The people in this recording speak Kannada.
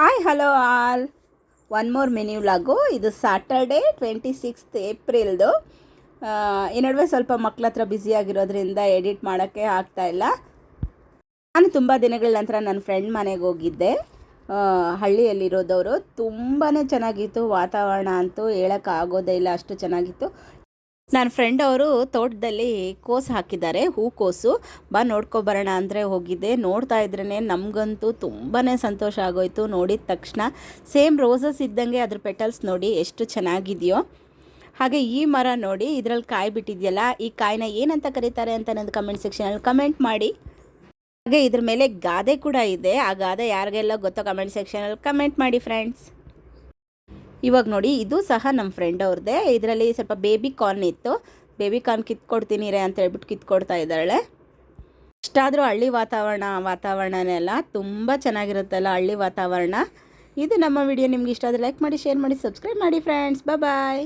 Hi hello all. One more mini vlog. ಇದು ಸ್ಯಾಟರ್ಡೇ 26th ಏಪ್ರಿಲ್ದು. ಈ ನಡುವೆ ಸ್ವಲ್ಪ ಮಕ್ಳ ಹತ್ರ ಬ್ಯುಸಿಯಾಗಿರೋದ್ರಿಂದ ಎಡಿಟ್ ಮಾಡೋಕ್ಕೆ ಆಗ್ತಾಯಿಲ್ಲ. ನಾನು ತುಂಬ ದಿನಗಳ ನಂತರ ನನ್ನ ಫ್ರೆಂಡ್ ಮನೆಗೆ ಹೋಗಿದ್ದೆ. ಹಳ್ಳಿಯಲ್ಲಿರೋದವರು. ತುಂಬಾ ಚೆನ್ನಾಗಿತ್ತು ವಾತಾವರಣ ಅಂತೂ ಹೇಳೋಕ್ಕಾಗೋದೇ ಇಲ್ಲ, ಅಷ್ಟು ಚೆನ್ನಾಗಿತ್ತು. ನನ್ನ ಫ್ರೆಂಡ್ ಅವರು ತೋಟದಲ್ಲಿ ಕೋಸು ಹಾಕಿದ್ದಾರೆ, ಹೂಕೋಸು. ನೋಡ್ಕೊಬರೋಣ ಅಂದರೆ ಹೋಗಿದ್ದೆ. ನೋಡ್ತಾ ಇದ್ರೇ ನಮಗಂತೂ ತುಂಬಾ ಸಂತೋಷ ಆಗೋಯ್ತು. ನೋಡಿದ ತಕ್ಷಣ ಸೇಮ್ ರೋಸಸ್ ಇದ್ದಂಗೆ ಅದ್ರ ಪೆಟಲ್ಸ್ ನೋಡಿ ಎಷ್ಟು ಚೆನ್ನಾಗಿದೆಯೋ. ಹಾಗೆ ಈ ಮರ ನೋಡಿ, ಇದರಲ್ಲಿ ಕಾಯಿ ಬಿಟ್ಟಿದೆಯಲ್ಲ, ಈ ಕಾಯಿನ ಏನಂತ ಕರೀತಾರೆ ಅಂತ ನನ್ನ ಕಮೆಂಟ್ ಸೆಕ್ಷನಲ್ಲಿ ಕಮೆಂಟ್ ಮಾಡಿ. ಹಾಗೆ ಇದ್ರ ಮೇಲೆ ಗಾದೆ ಕೂಡ ಇದೆ. ಆ ಗಾದೆ ಯಾರಿಗೆಲ್ಲ ಗೊತ್ತೋ ಕಮೆಂಟ್ ಸೆಕ್ಷನಲ್ಲಿ ಕಮೆಂಟ್ ಮಾಡಿ ಫ್ರೆಂಡ್ಸ್. ಇವಾಗ ನೋಡಿ, ಇದು ಸಹ ನಮ್ಮ ಫ್ರೆಂಡ್ ಅವ್ರದ್ದೇ. ಇದರಲ್ಲಿ ಸ್ವಲ್ಪ ಬೇಬಿ ಕಾರ್ನ್ ಇತ್ತು. ಬೇಬಿ ಕಾರ್ನ್ ಕಿತ್ಕೊಡ್ತೀನಿ ರೇ ಅಂತ ಹೇಳ್ಬಿಟ್ಟು ಕಿತ್ಕೊಡ್ತಾ ಇದ್ದಾಳೆ. ಇಷ್ಟಾದರೂ ಹಳ್ಳಿ ವಾತಾವರಣನೆಲ್ಲ ತುಂಬ ಚೆನ್ನಾಗಿರುತ್ತಲ್ಲ ಹಳ್ಳಿ ವಾತಾವರಣ. ಇದು ನಮ್ಮ ವಿಡಿಯೋ ನಿಮ್ಗೆ ಇಷ್ಟ ಆದರೆ ಲೈಕ್ ಮಾಡಿ, ಶೇರ್ ಮಾಡಿ, ಸಬ್ಸ್ಕ್ರೈಬ್ ಮಾಡಿ ಫ್ರೆಂಡ್ಸ್. ಬಾಯ್.